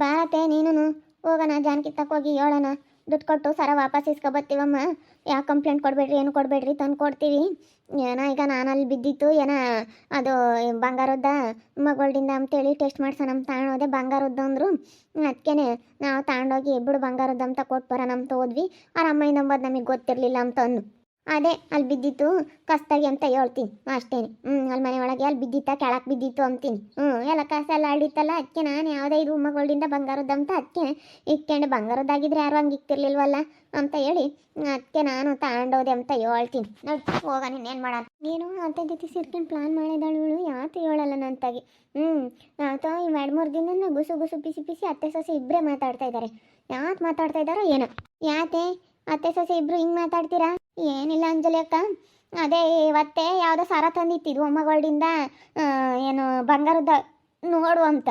ಬಾರತ್ತೆ ನೀನು ಹೋಗೋಣ ಜಾನಕಿ ತಕೋಗಿ ಹೇಳೋಣ. ದುಡ್ಡು ಕೊಟ್ಟು ಸರ ವಾಪಸ್ ಇಸ್ಕೊಬತ್ತೀವಮ್ಮ. ಯಾಕೆ ಕಂಪ್ಲೇಂಟ್ ಕೊಡಬೇಡ್ರಿ, ಏನು ಕೊಡಬೇಡ್ರಿ, ತಂದು ಕೊಡ್ತೀವಿ. ಏನೋ ಈಗ ನಾನಲ್ಲಿ ಬಿದ್ದಿತ್ತು ಏನೋ ಅದು ಬಂಗಾರದ್ದ ಮಗಳಿಂದ ಅಂತೇಳಿ ಟೆಸ್ಟ್ ಮಾಡ್ಸೋಣ ನಮ್ಮ ತಗೊಂಡೋದೆ ಬಂಗಾರದ್ದು ಅಂದರು. ಅದಕ್ಕೆ ನಾವು ತಗೊಂಡೋಗಿ ಬಿಡು ಬಂಗಾರದ್ದು ಅಂತ ಕೊಟ್ಟು ಬರೋಣ ಅಂತ ಹೋದ್ವಿ. ಅವ್ರ ಅಮ್ಮನ ನಂಬೋದು ನಮಗೆ ಗೊತ್ತಿರಲಿಲ್ಲ ಅಂತ ಅಂದು ಅದೇ ಅಲ್ಲಿ ಬಿದ್ದಿತ್ತು ಕಸ್ತಾಗಿ ಅಂತ ಹೇಳ್ತೀನಿ ಅಷ್ಟೇನೆ. ಅಲ್ಲಿ ಮನೆ ಒಳಗೆ ಅಲ್ಲಿ ಬಿದ್ದಿತ್ತ ಕೆಳಕ್ಕೆ ಬಿದ್ದಿತ್ತು ಅಂತೀನಿ. ಎಲ್ಲ ಕಸ ಆಡಿತ್ತಲ್ಲ ಅದಕ್ಕೆ ನಾನು ಯಾವುದೇ ಇದು ಮಗಳಿಂದ ಬಂಗಾರದ್ದು ಅದಕ್ಕೆ ಇಟ್ಕೊಂಡು ಬಂಗಾರದ್ದಾಗಿದ್ರೆ ಯಾರು ಹಂಗೆ ಇಕ್ತಿರ್ಲಿಲ್ವಲ್ಲ ಅಂತ ಹೇಳಿ ಅದಕ್ಕೆ ನಾನು ತಗೊಂಡೋದೆ ಅಂತ ಹೇಳ್ತೀನಿ. ನೋಡಿ ಹೋಗ ನೀನೇನು ಮಾಡೋಣ. ನೀನು ಅಂತ ಜೊತೆ ಸೇರ್ಕೊಂಡು ಪ್ಲಾನ್ ಮಾಡಿದಾಳು ಇವಳು, ಯಾತು ಹೇಳಲ್ಲ ನಂತಾಗಿ. ಅಥವಾ ಈ 2-3 ದಿನ ಗುಸು ಗುಸು ಪಿಸಿ ಪಿಸಿ ಅತ್ತೆ ಸೊಸೆ ಇಬ್ಬರೇ ಮಾತಾಡ್ತಾ ಇದ್ದಾರೆ. ಯಾಕೆ ಮಾತಾಡ್ತಾ ಇದ್ದಾರೋ ಏನೋ. ಯಾಕೆ ಅತ್ತೆ ಸೊಸೆ ಇಬ್ರು ಹಿಂಗೆ ಮಾತಾಡ್ತೀರಾ? ಏನಿಲ್ಲ ಅಂಜಲಿ ಅಕ್ಕ, ಅದೇ ಇವತ್ತೇ ಯಾವುದೋ ಸಾರ ತಂದಿತ್ತಿದ್ವು ಅಮ್ಮಗಳಿಂದ ಏನು ಬಂಗಾರದ ನೋಡು ಅಂತ.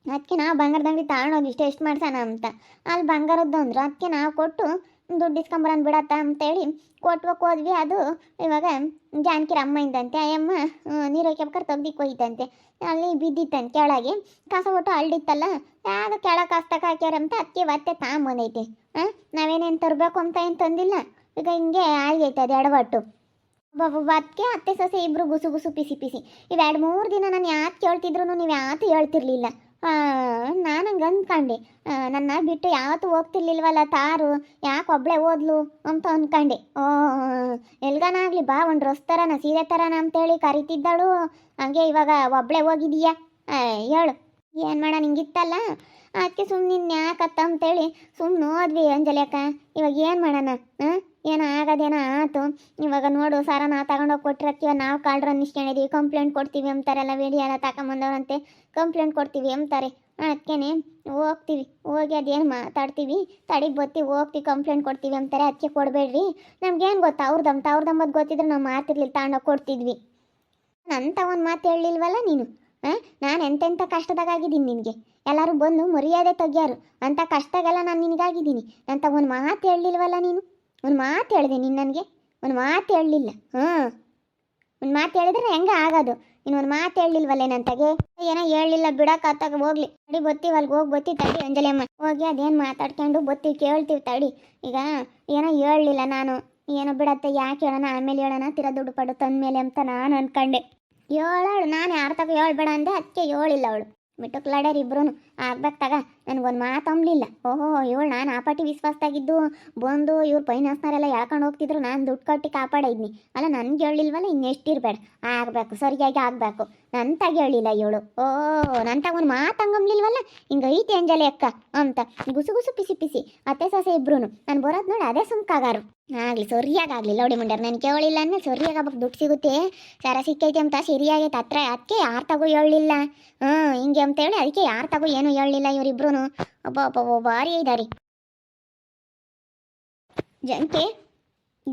ಅದಕ್ಕೆ ನಾವು ಬಂಗಾರದ ಅಂಗಡಿ ತಗೊಂಡೋಗಿ ಟೆಸ್ಟ್ ಮಾಡ್ಸೋಣ ಅಂತ. ಅಲ್ಲಿ ಬಂಗಾರದ್ದು ಅಂದ್ರು. ಅದಕ್ಕೆ ನಾವು ಕೊಟ್ಟು ದುಡ್ಡು ಇಸ್ಕೊಂಬರನ್ ಬಿಡತ್ತ ಅಂತೇಳಿ ಕೊಟ್ವಕ್ಕೆ ಹೋದ್ವಿ. ಅದು ಇವಾಗ ಜಾನಕಿರ ಅಮ್ಮಯಿಂದಂತೆ. ಅಯ್ಯಮ್ಮ ನೀರು ಹಾಕ್ಬೇಕಾರೆ ತೆಗ್ದಿಕ್ಕೆ ಹೋಯ್ತಂತೆ. ಅಲ್ಲಿ ಬಿದ್ದಿತ್ತಂತೆ ಕೆಳಗೆ ಕಸ ಒಟ್ಟು ಅಳ್ಳಿತ್ತಲ್ಲ, ಯಾವುದು ಕೆಳಗೆ ಕಸ್ತಕ ಹಾಕ್ಯಾರ ಅಂತ ಅದಕ್ಕೆ ಇವತ್ತೇ ತಗೊಂಬಂದೈತೆ. ನಾವೇನೇನು ತರಬೇಕು ಅಂತ ಏನು ತಂದಿಲ್ಲ. ಈಗ ಹಿಂಗೆ ಆಗೈತೆ ಅದು ಎಡವಟ್ಟು. ಅದಕ್ಕೆ ಅತ್ತೆ ಸೊಸೆ ಇಬ್ಬರು ಗುಸು ಗುಸು ಪಿಸಿ ಪಿಸಿ. ಇವು 2-3 ದಿನ ನಾನು ಯಾಕೆ ಕೇಳ್ತಿದ್ರು ನೀವು ಯಾವತ್ತೂ ಹೇಳ್ತಿರ್ಲಿಲ್ಲ. ನಾನು ಹಂಗೆ ಅಂದ್ಕೊಂಡೆ, ನನ್ನ ಬಿಟ್ಟು ಯಾವತ್ತೂ ಹೋಗ್ತಿರ್ಲಿಲ್ವಲ್ಲ ತಾರು, ಯಾಕೆ ಒಬ್ಬಳೇ ಓದ್ಲು ಅಂತ ಅಂದ್ಕೊಂಡೆ. ಎಲ್ಗನಾಗಲಿ ಬಾ ಒಂದು ಡ್ರೆಸ್ ಥರನ ಸೀರೆ ಥರನ ಅಂತೇಳಿ ಕರಿತಿದ್ದಳು. ಹಂಗೆ ಇವಾಗ ಒಬ್ಬಳೇ ಹೋಗಿದೀಯಾ ಹೇಳು, ಏನು ಮಾಡೋಣ ಹಿಂಗಿತ್ತಲ್ಲ. ಅದಕ್ಕೆ ಸುಮ್ಮನೆ ಯಾಕತ್ತ ಅಂತೇಳಿ ಸುಮ್ಮನೆ ಹೋದ್ವಿ ಅಂಜಲಿ ಅಕ್ಕ. ಇವಾಗ ಏನು ಮಾಡೋಣ? ಏನೋ ಆಗೋದೇನೋ ಆಯ್ತು. ಇವಾಗ ನೋಡು ಸಾರನ ತಗೊಂಡೋಗಿ ಕೊಟ್ಟಿರತ್ತೀವ, ನಾವು ಕಾಲ್ಡ್ರ ಅನ್ನಿಸ್ಕೊಂಡಿದ್ದೀವಿ, ಕಂಪ್ಲೇಂಟ್ ಕೊಡ್ತೀವಿ ಅಂತಾರೆಲ್ಲ ವಿಡಿಯೋ ಎಲ್ಲ ತಗೊಂಬಂದವ್ರಂತೆ ಕಂಪ್ಲೇಂಟ್ ಕೊಡ್ತೀವಿ ಅಂತಾರೆ. ಅದಕ್ಕೇ ಹೋಗ್ತೀವಿ, ಹೋಗಿ ಅದೇನು ಮಾತಾಡ್ತೀವಿ, ತಡಿಗೆ ಬರ್ತೀವಿ, ಹೋಗ್ತೀವಿ, ಕಂಪ್ಲೇಂಟ್ ಕೊಡ್ತೀವಿ ಅಂತಾರೆ. ಅದಕ್ಕೆ ಕೊಡಬೇಡ್ರಿ, ನಮ್ಗೇನು ಗೊತ್ತಾ ಅವ್ರದ್ದಮ್ಮದು ಗೊತ್ತಿದ್ರೆ ನಾವು ಮಾತಿರ್ಲಿಲ್ಲ ತಗೊಂಡೋಗಿ ಕೊಡ್ತಿದ್ವಿ ಅಂತ ಒಂದು ಮಾತು ಹೇಳಿಲ್ವಲ್ಲ ನೀನು. ನಾನು ಎಂತೆಂಥ ಕಷ್ಟದಾಗಿದ್ದೀನಿ ನಿನಗೆ, ಎಲ್ಲರೂ ಬಂದು ಮರ್ಯಾದೆ ತೆಗ್ಯಾರು ಅಂತ ಕಷ್ಟಗೆಲ್ಲ ನಾನು ನಿನಗಾಗಿದ್ದೀನಿ ಅಂತ ಒಂದು ಮಾತು ಹೇಳಲಿಲ್ವಲ್ಲ ನೀನು. ಒಂದು ಮಾತು ಹೇಳಿದೆ ನೀನು ನನಗೆ, ಒಂದು ಮಾತು ಹೇಳಲಿಲ್ಲ. ಒಂದು ಮಾತು ಹೇಳಿದ್ರೆ ಹೆಂಗೆ ಆಗೋದು? ಇನ್ನೊಂದು ಮಾತು ಹೇಳಲಿಲ್ವಲ್ಲ ನಂತಾಗೆ. ಏನೋ ಹೇಳಲಿಲ್ಲ ಬಿಡೋಕ್ಕಾತಾಗ ಹೋಗ್ಲಿ, ತಡಿ ಬತ್ತೀವಿ, ಅಲ್ಲಿಗೆ ಹೋಗಿ ಬತ್ತೀವಿ ತಡಿ ಅಂಜಲಿ ಅಮ್ಮ. ಹೋಗಿ ಅದೇನು ಮಾತಾಡ್ಕೊಂಡು ಬತ್ತೀವಿ, ಕೇಳ್ತೀವಿ ತಡಿ. ಈಗ ಏನೋ ಹೇಳಲಿಲ್ಲ ನಾನು, ಏನೋ ಬಿಡತ್ತೆ ಯಾಕೆ ಹೇಳೋಣ, ಆಮೇಲೆ ಹೇಳೋಣ ತಿರ ದುಡ್ಡು ಪಡು ತಂದಮೇಲೆ ಅಂತ ನಾನು ಅಂದ್ಕೊಂಡೆ. ಹೇಳಾಳು, ನಾನು ಯಾರ ತಗ ಹೇಳ್ಬೇಡ ಅಂದೆ, ಅದಕ್ಕೆ ಹೇಳಿಲ್ಲ ಅವಳು. ಮಿಟ್ಟುಕ್ಲಾಡ್ಯಾರ ಇಬ್ರು ಆಗ್ಬೇಕು ತಗ. ನನಗೊಂದು ಮಾತು ಅಂಬಲಿಲ್ಲ. ಓಹೋ ಇವಳು ನಾನು ಆ ಪಾಟಿ ವಿಶ್ವಾಸದಾಗಿದ್ದು ಬಂದು ಇವ್ರು ಫೈನಾನ್ಸ್ನವರೆಲ್ಲ ಹೇಳ್ಕೊಂಡು ಹೋಗ್ತಿದ್ರು, ನಾನು ದುಡ್ಡು ಕಟ್ಟಿ ಕಾಪಾಡಿದ್ನಿ ಅಲ್ಲ. ನನಗೆ ಹೇಳಿಲ್ವಲ್ಲ, ಇನ್ನೆಷ್ಟಿರ್ಬೇಡ ಆಗಬೇಕು, ಸರಿಯಾಗಿ ಆಗಬೇಕು. ನಂತಾಗ ಹೇಳಿಲ್ಲ ಇವಳು. ನಂತಾಗ ಒಂದು ಮಾತು ಹಂಗಂಬ್ಲಿಲ್ವಲ್ಲ, ಹಿಂಗೆ ಐತಿ ಅಂಜಲಿ ಅಕ್ಕ ಅಂತ ಗುಸು ಗುಸು ಪಿಸಿ ಪಿಸಿ ಅತ್ತೆ ಸೊಸೆ ಇಬ್ರು. ನಾನು ಬರೋದು ನೋಡಿ ಅದೇ ಸುಮ್ಕಾಗಾರು. ಆಗಲಿ ಸರಿಯಾಗಲಿ ಲೌಡಿ ಮುಂಡ್ಯಾರ, ನಾನು ಕೇಳಿಲ್ಲ ಅಂದಮೇಲೆ ಸರಿಯಾಗಬೇಕು, ದುಡ್ಡು ಸಿಗುತ್ತೆ, ಸರ ಸಿಕ್ಕೈತೆ ಅಂತ ಸರಿಯಾಗೈತೆ ಹತ್ರ. ಅದಕ್ಕೆ ಯಾರು ತಗೋ ಹೇಳಲಿಲ್ಲ ಹಿಂಗೆ ಅಂತೇಳಿ, ಅದಕ್ಕೆ ಯಾರು ತಗೋ ಏನು ಹೇಳಲಿಲ್ಲ ಇವರಿಬ್ರು. ಒಬ್ಬ ಭಾರಿ ಇದಾರಿ.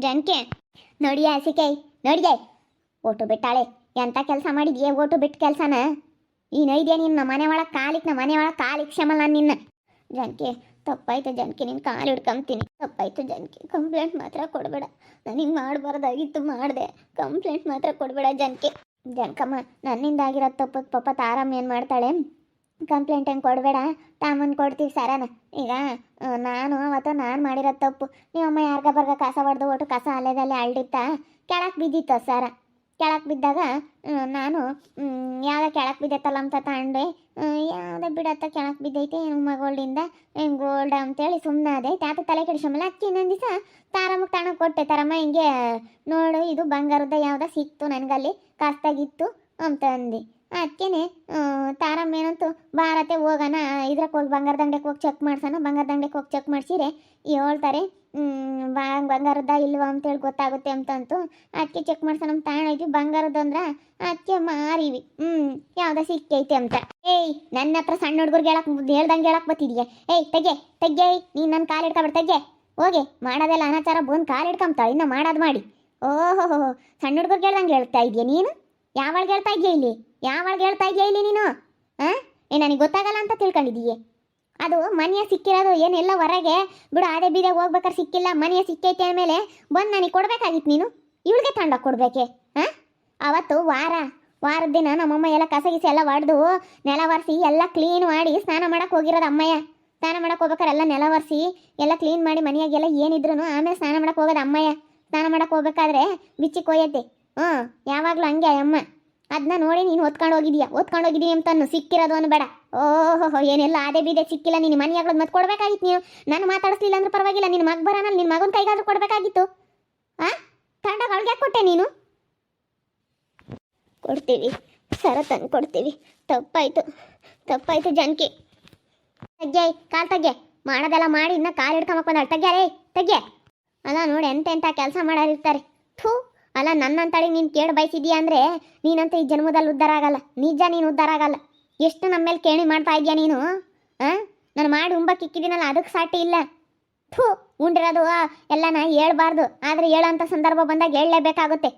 ಜನಕೆ ನೋಡಿಯ ಸಿಕ್ಕೈ ನೋಡಿದೆ, ಓಟು ಬಿಟ್ಟಾಳೆ. ಎಂಥ ಕೆಲಸ ಮಾಡಿದ್ಯೆ, ಓಟು ಬಿಟ್ಟು ಕೆಲಸನ ಈ ನೈದ್ಯ ನಿನ್ನ ಮನೆ ಒಳಗೆ ಕಾಲಿಗೆ ಕ್ಷಮಲ್ಲ ನಿನ್ನ. ಜನಕೆ ತಪ್ಪಾಯ್ತು ಜನಕೆ, ನಿನ್ನ ಕಾಲು ಹಿಡ್ಕೊಂತೀನಿ. ತಪ್ಪಾಯ್ತು ಜನಕೆ, ಕಂಪ್ಲೇಂಟ್ ಮಾತ್ರ ಕೊಡಬೇಡ. ನಾನು ಹಿಂಗೆ ಮಾಡಬಾರ್ದಾಗಿತ್ತು, ಮಾಡಿದೆ. ಕಂಪ್ಲೇಂಟ್ ಮಾತ್ರ ಕೊಡಬೇಡ ಜನಕೆ. ಜನಕಮ್ಮ ನನ್ನಿಂದ ಆಗಿರೋ ತಪ್ಪಕ್ಕೆ ಪಾಪ ತಾರಮ್ಮ ಏನು ಮಾಡ್ತಾಳೆ, ಕಂಪ್ಲೇಂಟ್ ಹೆಂಗೆ ಕೊಡಬೇಡ, ತಾಮನ್ ಕೊಡ್ತೀವಿ ಸರನ. ಈಗ ನಾನು ಮಾಡಿರೋ ತಪ್ಪು, ನೀವಮ್ಮ ಯಾರ್ಗ ಬರ್ಗ ಕಸ ಹೊಡೆದು ಒಟ್ಟು ಕಸ ಅಲ್ಲೇದಲ್ಲೇ ಅಳ್ಳಿತ್ತ ಕೆಳಕ್ಕೆ ಬಿದ್ದಿತ್ತು ಸರ. ಕೆಳಕ್ಕೆ ಬಿದ್ದಾಗ ನಾನು ಯಾವುದೋ ಕೆಳಕ್ಕೆ ಬಿದ್ದೈತಲ್ಲ ಅಂತ ತಗೊಂಡೆ. ಯಾವುದೇ ಬಿಡತ್ತ ಕೆಳಕ್ಕೆ ಬಿದ್ದೈತೆ ಮಗಳಿಂದ ಗೋಲ್ಡ್ ಅಂತೇಳಿ ಸುಮ್ಮನೆ ಅದೇ ತಾತ ತಲೆ ಕೆಡಿಸಮಲ್ಲ. ಅಕ್ಕಿ ಇನ್ನೊಂದು ದಿವಸ ತಾರಮ್ಮಗೆ ತಗೊಂಡು ಕೊಟ್ಟೆ. ತಾರಮ್ಮ ಹಿಂಗೆ ನೋಡು ಇದು ಬಂಗಾರದ ಯಾವುದೋ ಸಿಕ್ತು ನನಗಲ್ಲಿ ಕಸ್ತಾಗಿತ್ತು ಅಂತ ಅಂದು. ಅದಕ್ಕೇ ತಾರಮ್ಮ ಏನಂತು ಭಾರತೆ ಹೋಗೋಣ ಇದ್ರಕ್ಕೆ ಹೋಗಿ ಬಂಗಾರದ ಅಂಗಡಿಗೆ ಹೋಗಿ ಚೆಕ್ ಮಾಡ್ಸೋಣ. ಬಂಗಾರದ ಅಂಗಡಿಗೆ ಹೋಗಿ ಚೆಕ್ ಮಾಡಿಸಿರೆ ಹೇಳ್ತಾರೆ ಬಂಗಾರದ ಇಲ್ವಾ ಅಂತೇಳಿ ಗೊತ್ತಾಗುತ್ತೆ ಅಂತಂತು. ಅದಕ್ಕೆ ಚೆಕ್ ಮಾಡ್ಸೋಣ ನಮ್ಮ ತಗೊಂಡೋಗಿ ಬಂಗಾರದ್ದು ಅಂದ್ರೆ ಅದಕ್ಕೆ ಮಾರಿವಿ. ಯಾವುದೋ ಸಿಕ್ಕೈತೆ ಅಂತ. ನನ್ನ ಹತ್ರ ಸಣ್ಣ ಹುಡುಗರಿಗೆ ಹೇಳ್ದಂಗೆ ಹೇಳಕ್ಕೆ ಬರ್ತಿದ್ಯಾ? ತೆಗ್ಗೆ ನೀನು ನನ್ನ ಕಾಲು ಹಿಡ್ಕೊಬೇಡ, ತೆಗ್ಗೆ ಹೋಗಿ. ಮಾಡೋದೆಲ್ಲ ಅನಾಚಾರ ಬಂದು ಕಾಲು ಹಿಡ್ಕೊಂತಾಳೆ, ಇನ್ನು ಮಾಡೋದು ಮಾಡಿ. ಓಹೋ ಸಣ್ಣ ಹುಡುಗರಿಗೆ ಹೇಳ್ದಂಗೆ ಹೇಳ್ತಾ ಇದೆಯಾ ನೀನು? ಯಾವಾಗ ಹೇಳ್ತಾ ಇದೆಯಾ ಇಲ್ಲಿ ನೀನು? ನನಗೆ ಗೊತ್ತಾಗಲ್ಲ ಅಂತ ತಿಳ್ಕೊಂಡಿದ್ದೀಯೇ? ಅದು ಮನೆಯ ಸಿಕ್ಕಿರೋದು ಏನೆಲ್ಲ ಹೊರಗೆ ಬಿಡು, ಅದೇ ಬೀದೆ ಹೋಗ್ಬೇಕಾದ್ರೆ ಸಿಕ್ಕಿಲ್ಲ, ಮನೆಯ ಸಿಕ್ಕೈತೆ ಅಂದಮೇಲೆ ಬಂದು ನನಗೆ ಕೊಡ್ಬೇಕಾಗಿತ್ತು. ನೀನು ಇವಳಿಗೆ ತಂಡ ಕೊಡ್ಬೇಕೆ? ಅವತ್ತು ವಾರದ ದಿನ ನಮ್ಮಮ್ಮ ಎಲ್ಲ ಕಸ ಗಿಸ ಎಲ್ಲ ಹೊಡೆದು ನೆಲ ಒರೆಸಿ ಎಲ್ಲ ಕ್ಲೀನ್ ಮಾಡಿ ಸ್ನಾನ ಮಾಡಕ್ಕೆ ಹೋಗಿರೋದು ಅಮ್ಮಯ್ಯ. ಸ್ನಾನ ಮಾಡಕ್ಕೆ ಹೋಗ್ಬೇಕಾರೆ ಎಲ್ಲ ನೆಲ ಒರೆಸಿ ಎಲ್ಲ ಕ್ಲೀನ್ ಮಾಡಿ ಮನೆಯಾಗೆಲ್ಲ ಏನಿದ್ರು ಆಮೇಲೆ ಸ್ನಾನ ಮಾಡಕ್ಕೆ ಹೋಗೋದು ಅಮ್ಮಯ್ಯ. ಸ್ನಾನ ಮಾಡಕ್ಕೆ ಹೋಗ್ಬೇಕಾದ್ರೆ ಬಿಚ್ಚಿ ಕೊಯ್ಯತ್ತೆ. ಯಾವಾಗಲೂ ಹಂಗೆ ಅಮ್ಮ. ಅದನ್ನ ನೋಡಿ ನೀನು ಓದ್ಕೊಂಡು ಹೋಗಿದೀಯ ಅಂತನ್ನು ಸಿಕ್ಕಿರೋದು ಅನ್ಬೇಡ. ಓಹೋ ಏನೆಲ್ಲ ಅದೇ ಬೀದೆ ಸಿಕ್ಕಿಲ್ಲ. ನೀನು ಮನೆಯಾಗ್ಲದು ಮತ್ತೆ ಕೊಡ್ಬೇಕಾಗಿತ್ತು. ನೀವು ನಾನು ಮಾತಾಡಿಸ್ಲಿಲ್ಲ ಅಂದ್ರೆ ಪರವಾಗಿಲ್ಲ, ನಿನ್ನ ಮಗ ಬರೋಣ ನಿನ್ನ ಮಗನ ಕೈಗಾದ್ರೂ ಕೊಡಬೇಕಾಗಿತ್ತು. ತಗೊಂಡೋಗಿ ಅವಳಿಗೆ ಕೊಟ್ಟೆ ನೀನು. ಕೊಡ್ತೀವಿ ಸರ ತಂದು ಕೊಡ್ತೀವಿ. ತಪ್ಪಾಯ್ತು ಜಾನಕಿ. ತೆಗ್ಗೆ ಕಾಲು ತೆಗ್ಗೆ. ಮಾಡೋದೆಲ್ಲ ಮಾಡಿ ಇನ್ನು ಕಾಲು ಹಿಡ್ಕೊಂಬಕ್ ಬಂದಾಳೆ. ತೆಗ್ಗೆ. ಅಲ್ಲ ನೋಡಿ ಎಂತೆಂಥ ಕೆಲಸ ಮಾಡೋರಿರ್ತಾರೆ. ಥೂ ಅಲ್ಲ ನನ್ನಂತಳಿ ನೀನು ಕೇಳಿ ಬಯಸಿದ್ಯಾ ಅಂದರೆ ನೀನಂತ ಈ ಜನ್ಮದಲ್ಲಿ ಉದ್ಧಾರ ಆಗಲ್ಲ. ನಿಜ ನೀನು ಉದ್ಧಾರ ಆಗಲ್ಲ. ಎಷ್ಟು ನಮ್ಮ ಮೇಲೆ ಕೇಳಿ ಮಾಡ್ತಾ ಇದೆಯಾ ನೀನು. ನಾನು ಮಾಡಿ ಉಂಬಕ್ಕೆ ಇಕ್ಕಿದ್ದೀನಲ್ಲ ಅದಕ್ಕೆ ಸಾಟಿ ಇಲ್ಲ. ಥೂ ಉಂಡಿರೋದು ಎಲ್ಲನ ಹೇಳ್ಬಾರ್ದು, ಆದರೆ ಹೇಳೋಂಥ ಸಂದರ್ಭ ಬಂದಾಗ ಹೇಳಲೇಬೇಕಾಗುತ್ತೆ.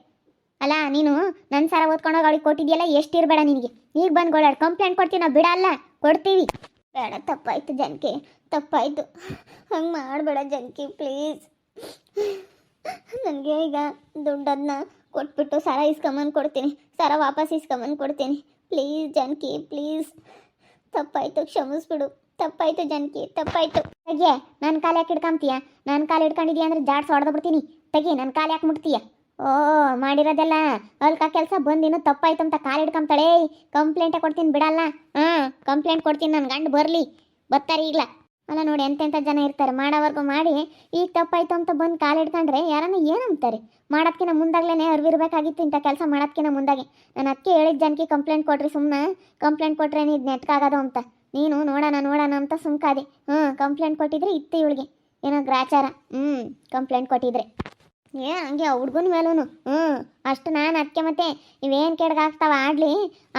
ಅಲ್ಲ ನೀನು ನನ್ನ ಸರ ಓದ್ಕೊಂಡೋಗಿ ಅವಳಿಗೆ ಕೊಟ್ಟಿದ್ಯಲ್ಲ, ಎಷ್ಟಿರಬೇಡ ನಿನಗೆ. ಈಗ ಬಂದು ಗೋಳಾಡಿ ಕಂಪ್ಲೇಂಟ್ ಕೊಡ್ತೀವಿ ನಾವು, ಬಿಡಲ್ಲ, ಕೊಡ್ತೀವಿ. ಬೇಡ ತಪ್ಪಾಯ್ತು ಜಾನಕಿ, ತಪ್ಪಾಯ್ತು. ಹಂಗೆ ಮಾಡಬೇಡ ಜಾನಕಿ ಪ್ಲೀಸ್. ನನಗೆ ಈಗ ದುಡ್ಡನ್ನ ಕೊಟ್ಬಿಟ್ಟು ಸರ ಇಸ್ಕೊಂಬಂದು ಕೊಡ್ತೀನಿ, ಸರ ವಾಪಸ್ ಇಸ್ಕೊಂಬಂದು ಕೊಡ್ತೀನಿ. Please Janaki please. ತಪ್ಪಾಯ್ತು, ಕ್ಷಮಿಸ್ಬಿಡು. ತಪ್ಪಾಯ್ತು ಜಾನಕಿ, ತಪ್ಪಾಯ್ತು. ತೆಗೆ ನನ್ನ ಕಾಲು ಯಾಕೆ ಹಿಡ್ಕೊಂತೀಯ? ನನ್ನ ಕಾಲು ಹಿಡ್ಕೊಂಡಿದ್ಯಾ ಅಂದರೆ ಜಾಡ್ಸ್ ಹೊಡೆದು ಬಿಡ್ತೀನಿ. ತೆಗಿ ನನ್ನ ಕಾಲು ಯಾಕೆ ಮುಟ್ತೀಯ? ಮಾಡಿರೋದೆಲ್ಲ ಅಲ್ಕ ಕೆಲಸ ಬಂದಿನ್ನು ತಪ್ಪಾಯ್ತು ಅಂತ ಕಾಲು ಹಿಡ್ಕೊಂತಾಳೆ. ಕಂಪ್ಲೇಂಟೇ ಕೊಡ್ತೀನಿ, ಬಿಡಲ್ಲ. ಕಂಪ್ಲೇಂಟ್ ಕೊಡ್ತೀನಿ. ನನ್ನ ಗಂಡು ಬರಲಿ, ಬರ್ತಾರೆ ಈಗಲ. ಅಲ್ಲ ನೋಡಿ ಎಂತೆಂಥ ಜನ ಇರ್ತಾರೆ, ಮಾಡೋವರೆಗೂ ಮಾಡಿ ಈಗ ತಪ್ಪಾಯ್ತು ಅಂತ ಬಂದು ಕಾಲು ಹಿಡ್ಕೊಂಡ್ರೆ ಯಾರನ್ನ ಏನಂತಾರೆ? ಮಾಡೋದಕ್ಕಿಂತ ಮುಂದಾಗ್ಲೇ ಅರಿವಿರ್ಬೇಕಾಗಿತ್ತು ಇಂಥ ಕೆಲಸ ಮಾಡೋದಕ್ಕಿಂತ ಮುಂದಾಗೆ. ನಾನು ಅದಕ್ಕೆ ಹೇಳಿದ ಜನಕ್ಕೆ ಕಂಪ್ಲೇಂಟ್ ಕೊಡ್ರಿ, ಸುಮ್ಮನೆ ಕಂಪ್ಲೇಂಟ್ ಕೊಟ್ರೆ ಇದು ನೆಟ್ಕಾಗೋದು ಅಂತ. ನೀನು ನೋಡೋಣ ಅಂತ ಸುಮ್ಕಾದೆ. ಕಂಪ್ಲೇಂಟ್ ಕೊಟ್ಟಿದ್ರೆ ಇತ್ತು ಇವಳಿಗೆ ಏನೋ ಗ್ರಾಚಾರ. ಕಂಪ್ಲೇಂಟ್ ಕೊಟ್ಟಿದ್ರೆ ಹಂಗೆ ಹುಡ್ಗನ ಮೇಲೂ ಅಷ್ಟು ನಾನು ಅದಕ್ಕೆ ಮತ್ತೆ ಇವೇನು ಕೆಡ್ಗಾಗ್ತಾವ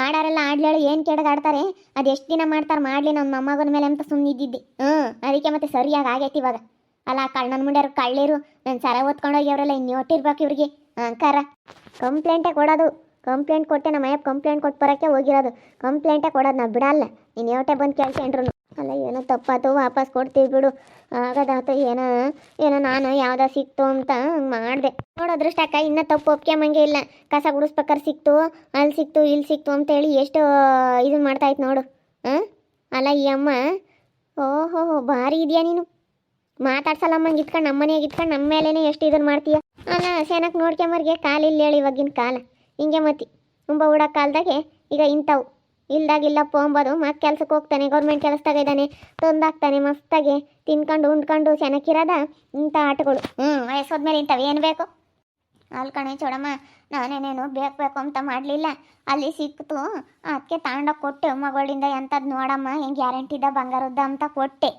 ಆಡಾರೆಲ್ಲ ಆಡ್ಲೇಳು ಏನು ಕೆಡ್ಗಾಡ್ತಾರೆ, ಅದು ಎಷ್ಟು ದಿನ ಮಾಡ್ತಾರೆ ಮಾಡಲಿ ನಮ್ಮ ಮೊಮ್ಮಗನ ಮೇಲೆ ಅಂತ ಸುಮ್ಮನಿದ್ದಿದ್ದೆ. ಅದಕ್ಕೆ ಮತ್ತೆ ಸರಿಯಾಗಿ ಆಗೈತಿ ಇವಾಗ. ಅಲ್ಲ ನನ್ನ ಮುಂಡ್ಯಾರು ಕಳ್ಳೀರು ನನ್ನ ಸರ ಓದ್ಕೊಂಡೋಗಿ ಅವರೆಲ್ಲ ಇನ್ನು ಒಟ್ಟಿರ್ಬೇಕು ಇವ್ರಿಗೆ ಅಂಕಾರ. ಕಂಪ್ಲೇಂಟೇ ಕೊಡೋದು. ಕಂಪ್ಲೇಂಟ್ ಕೊಟ್ಟೆ ನಮ್ಮ ಅಯ್ಯಪ್ಪ ಕಂಪ್ಲೇಂಟ್ ಕೊಟ್ಟು ಬರೋಕ್ಕೆ ಹೋಗಿರೋದು. ಕಂಪ್ಲೇಂಟೇ ಕೊಡೋದು, ನಾವು ಬಿಡಲ್ಲ. ನೀನು ಯೋಟೆ ಬಂದು ಕೇಳ್ಕೊಂಡ್ರು. ಅಲ್ಲ ಏನೋ ತಪ್ಪಾತು, ವಾಪಸ್ ಕೊಡ್ತೀವಿ ಬಿಡು. ಆಗದಾತು. ಏನೋ ನಾನು ಯಾವುದೋ ಸಿಕ್ತು ಅಂತ ಮಾಡಿದೆ. ನೋಡೋದ್ರಷ್ಟಕ್ಕ ಇನ್ನೂ ತಪ್ಪು ಒಪ್ಕೊಂಬಂಗೆ ಇಲ್ಲ. ಕಸ ಗುಡಿಸ್ಬೇಕಾರೆ ಸಿಕ್ತು, ಅಲ್ಲಿ ಸಿಕ್ತು, ಇಲ್ಲಿ ಸಿಕ್ತು ಅಂತೇಳಿ ಎಷ್ಟು ಇದು ಮಾಡ್ತಾಯ್ತು ನೋಡು. ಅಲ್ಲ ಈ ಅಮ್ಮ ಓಹೋ ಭಾರಿ ಇದೆಯಾ ನೀನು. ಮಾತಾಡ್ಸಲ್ಲಮ್ಮಂಗೆ ಇಟ್ಕೊಂಡು ನಮ್ಮ ಮನೆಯಾಗ ಇಟ್ಕೊಂಡು ನಮ್ಮ ಮೇಲೇ ಎಷ್ಟು ಇದನ್ನು ಮಾಡ್ತೀಯ. ಅಲ್ಲ ಸೆನಕ್ಕೆ ನೋಡ್ಕೊಂಬರ್ಗೆ ಕಾಲಿಲ್ಲ ಹೇಳಿ ಇವಾಗಿನ ಕಾಲ ಹಿಂಗೆ ಮತ್ತಿ ತುಂಬ ಹುಡೋ ಕಾಲದಾಗೆ ಈಗ ಇಂಥವು ಇಲ್ದಾಗಿಲ್ಲಪ್ಪ ಅಂಬೋದು. ಮತ್ತೆ ಕೆಲ್ಸಕ್ಕೆ ಹೋಗ್ತಾನೆ, ಗೌರ್ಮೆಂಟ್ ಕೆಲಸದಾಗ ಇದ್ದಾನೆ, ತಂದಾಗ್ತಾನೆ ಮಸ್ತಾಗೆ ತಿನ್ಕೊಂಡು ಉಂಡ್ಕೊಂಡು ಚೆನ್ನಾಗಿರೋದ ಇಂಥ ಆಟಗಳು. ವಯಸ್ಸೋದ್ಮೇಲೆ ಇಂಥವು ಏನು ಬೇಕು? ಅಲ್ಲಿ ಕಣೆ ಚೋಡಮ್ಮ, ನಾನೇನೇನು ಬೇಕು ಅಂತ ಮಾಡಲಿಲ್ಲ. ಅಲ್ಲಿ ಸಿಕ್ತು ಅದಕ್ಕೆ ತಗೊಂಡೋಗಿ ಕೊಟ್ಟೆ. ಮಗಳಿಂದ ಎಂಥದ್ದು ನೋಡಮ್ಮ ಹೆಂಗೆ ಗ್ಯಾರಂಟಿದ ಬಂಗಾರದ್ದ ಅಂತ ಕೊಟ್ಟೆ.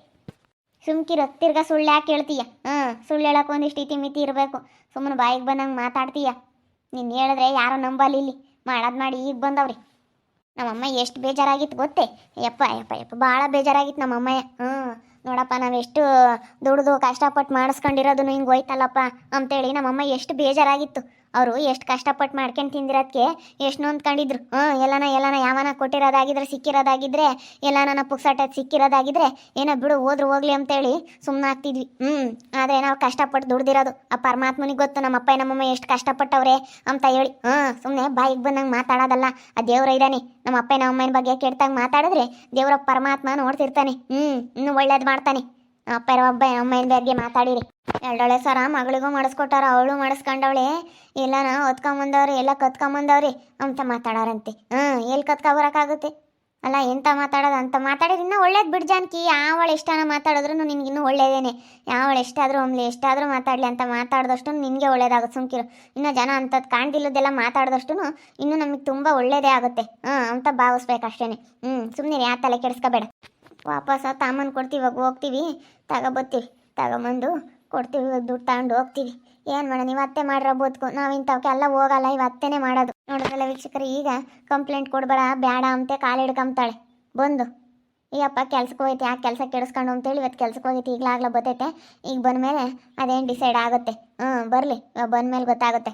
ಸುಮ್ಕಿರೋ, ತಿರ್ಗಾ ಸುಳ್ಳು ಯಾಕೆ ಹೇಳ್ತೀಯ? ಸುಳ್ಳು ಹೇಳೋಕೆ ಒಂದಿಷ್ಟು ಇತಿ ಮಿತಿ ಇರಬೇಕು. ಸುಮ್ಮನೆ ಬಾಯಿಗೆ ಬಂದಂಗೆ ಮಾತಾಡ್ತೀಯ. ನೀನು ಹೇಳಿದ್ರೆ ಯಾರೋ ನಂಬಲ್ಲಿ. ಇಲ್ಲಿ ಮಾಡೋದು ಮಾಡಿ ಈಗ ಬಂದವ್ರಿ. ನಮ್ಮಮ್ಮ ಎಷ್ಟು ಬೇಜಾರಾಗಿತ್ತು ಗೊತ್ತೇ? ಯಪ್ಪ ಭಾಳ ಬೇಜಾರಾಗಿತ್ತು ನಮ್ಮಮ್ಮಯ್ಯ. ನೋಡಪ್ಪ ನಾವೆಷ್ಟು ದುಡ್ದು ಕಷ್ಟಪಟ್ಟು ಮಾಡಿಸ್ಕೊಂಡಿರೋದು ಹಿಂಗೆ ಹೋಯ್ತಲ್ಲಪ್ಪ ಅಂತೇಳಿ ನಮ್ಮಮ್ಮ ಎಷ್ಟು ಬೇಜಾರಾಗಿತ್ತು. ಅವರು ಎಷ್ಟು ಕಷ್ಟಪಟ್ಟು ಮಾಡ್ಕೊಂಡು ತಿಂದಿರೋದಕ್ಕೆ ಎಷ್ಟು ನೊಂದ್ಕೊಂಡಿದ್ರು. ಎಲ್ಲನ ಯಾವನ ಕೊಟ್ಟಿರೋದಾಗಿದ್ರೆ ಸಿಕ್ಕಿರೋದಾಗಿದ್ರೆ ಎಲ್ಲನ ಪುಕ್ಸಟ ಸಿಕ್ಕಿರೋದಾಗಿದ್ರೆ ಏನೋ ಬಿಡು ಹೋದ್ರು ಹೋಗ್ಲಿ ಅಂತೇಳಿ ಸುಮ್ಮನೆ ಆಗ್ತಿದ್ವಿ. ಆದರೆ ನಾವು ಕಷ್ಟಪಟ್ಟು ದುಡ್ದಿರೋದು ಆ ಪರಮಾತ್ಮನಿಗೆ ಗೊತ್ತು. ನಮ್ಮಪ್ಪ ನಮ್ಮಮ್ಮ ಎಷ್ಟು ಕಷ್ಟಪಟ್ಟವ್ರೆ ಅಂತ ಹೇಳಿ ಸುಮ್ಮನೆ ಬಾಯಿಗೆ ಬಂದಂಗೆ ಮಾತಾಡೋದಲ್ಲ. ಆ ದೇವ್ರ ಇದ್ದಾನೆ. ನಮ್ಮ ಅಪ್ಪ ನಮ್ಮಮ್ಮನ ಬಗ್ಗೆ ಕೆಟ್ಟಾಗ ಮಾತಾಡಿದ್ರೆ ದೇವ್ರ ಪರಮಾತ್ಮ ನೋಡ್ತಿರ್ತಾನೆ. ಇನ್ನೂ ಒಳ್ಳೇದು ಮಾಡ್ತಾನೆ. ಅಪ್ಪ ಅಮ್ಮನ ಬಗ್ಗೆ ಮಾತಾಡಿರಿ. ಎರಡೊಳೆ ಸರ ಮಗಳಿಗೂ ಮಾಡಿಸ್ಕೊಟ್ಟಾರ, ಅವಳು ಮಾಡಿಸ್ಕೊಂಡವಳೆ. ಎಲ್ಲನ ಹೊತ್ಕೊಂಬಂದವ್ರಿ, ಎಲ್ಲ ಕತ್ಕೊಂಬಂದವ್ರಿ ಅಂತ ಮಾತಾಡಾರಂತೆ. ಎಲ್ಲಿ ಕತ್ಕೊಬರಕ್ಕಾಗುತ್ತೆ? ಅಲ್ಲ ಎಂತ ಮಾತಾಡೋದು ಅಂತ ಮಾತಾಡಿದ್ರೆ ಇನ್ನೂ ಒಳ್ಳೇದು ಬಿಡು ಜಾನಕಿ. ಯಾವಳು ಎಷ್ಟಾನ ಮಾತಾಡಿದ್ರು ನಿನ್ಗಿನ್ನೂ ಒಳ್ಳೇದೇನೆ. ಯಾವಳು ಎಷ್ಟಾದರೂ ಒಮ್ಲಿ ಎಷ್ಟಾದರೂ ಮಾತಾಡಲಿ ಅಂತ ಮಾತಾಡಿದಷ್ಟು ನಿನಗೆ ಒಳ್ಳೇದಾಗುತ್ತೆ. ಸುಮ್ಕಿರು. ಇನ್ನು ಜನ ಅಂಥದ್ದು ಕಾಣ್ದಿಲ್ಲದೆಲ್ಲ ಮಾತಾಡಿದಷ್ಟು ಇನ್ನೂ ನಮಗೆ ತುಂಬ ಒಳ್ಳೇದೇ ಆಗುತ್ತೆ ಅಂತ ಭಾವಿಸ್ಬೇಕಷ್ಟೇ. ಸುಮ್ಮನೆ ಯಾವ ತಲೆ ಕೆಡಿಸ್ಕೋಬೇಡ. ವಾಪಸ್ ತಾಮನ್ ಕೊಡ್ತೀವಿ, ಇವಾಗ ಹೋಗ್ತೀವಿ ತಗೊಂಬಂದು ಕೊಡ್ತೀವಿ. ಇವಾಗ ದುಡ್ಡು ತಗೊಂಡು ಹೋಗ್ತೀವಿ. ಏನು ಮಾಡೋಣ, ನೀವು ಅತ್ತೆ ಮಾಡಿರೋ ಬದುಕು. ನಾವು ಇಂಥವಕ್ಕೆಲ್ಲ ಹೋಗಲ್ಲ, ಇವತ್ತೇನೆ ಮಾಡೋದು. ನೋಡಿದ್ರಲ್ಲ ವೀಕ್ಷಕರು, ಈಗ ಕಂಪ್ಲೇಂಟ್ ಕೊಡಬೇಡ ಬೇಡ ಅಂತ ಕಾಲು ಹಿಡ್ಕೊಂತಾಳೆ ಬಂದು. ಈಗಪ್ಪ ಕೆಲ್ಸಕ್ಕೆ ಹೋಯ್ತು, ಯಾಕೆ ಕೆಲಸ ಕೆಡಿಸ್ಕೊಂಡು ಅಂತೇಳಿ ಇವತ್ತು ಕೆಲ್ಸಕ್ಕೆ ಹೋಗೈತಿ. ಈಗಲಾಗ್ಲೂ ಬರ್ತೈತೆ. ಈಗ ಬಂದಮೇಲೆ ಅದೇನು ಡಿಸೈಡ್ ಆಗುತ್ತೆ. ಬರಲಿ, ಬಂದಮೇಲೆ ಗೊತ್ತಾಗುತ್ತೆ.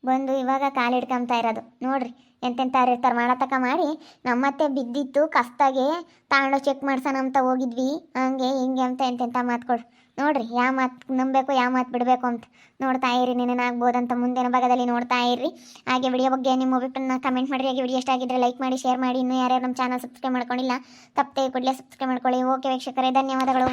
ಬಂದು ಇವಾಗ ಕಾಲು ಹಿಡ್ಕೊಂತ ಇರೋದು ನೋಡ್ರಿ. ಎಂತೆಂಥವ್ರು ಇರ್ತಾರೆ ಮಾಡತಕ್ಕ ಮಾಡಿ ನಮ್ಮತ್ತೆ ಬಿದ್ದಿತ್ತು ಕಸ್ತಾಗೆ ತಗೊಂಡು ಚೆಕ್ ಮಾಡ್ಸೋಣ ಅಂತ ಹೋಗಿದ್ವಿ, ಹಂಗೆ ಹಿಂಗೆ ಅಂತ ಎಂತೆಂಥ ಮಾತುಗಳು ನೋಡ್ರಿ. ಯಾವ ಮಾತು ನಂಬಬೇಕು ಯಾವ ಮಾತು ಬಿಡಬೇಕು ಅಂತ ನೋಡ್ತಾ ಇರಿ. ನೆನೇನಾಗ್ಬೋದಂತ ಮುಂದಿನ ಭಾಗದಲ್ಲಿ ನೋಡ್ತಾ ಇರ್ರಿ. ಹಾಗೆ ವಿಡಿಯೋ ಬಗ್ಗೆ ನಿಮ್ಮ ಅಭಿಪ್ರಾಯನ ಕಮೆಂಟ್ ಮಾಡಿರಿ. ಹಾಗೆ ವಿಡಿಯೋ ಇಷ್ಟ ಆಗಿದ್ರೆ ಲೈಕ್ ಮಾಡಿ, ಶೇರ್ ಮಾಡಿ. ಇನ್ನೂ ಯಾರ್ಯಾರು ನಮ್ಮ ಚಾನಲ್ ಸಬ್ಸ್ಕ್ರೈಬ್ ಮಾಡ್ಕೊಂಡಿಲ್ಲ ತಪ್ಪದೆ ಕೂಡಲೇ ಸಬ್ಸ್ಕ್ರೈಬ್ ಮಾಡ್ಕೊಳ್ಳಿ. ಓಕೆ ವೀಕ್ಷಕರೇ, ಧನ್ಯವಾದಗಳು.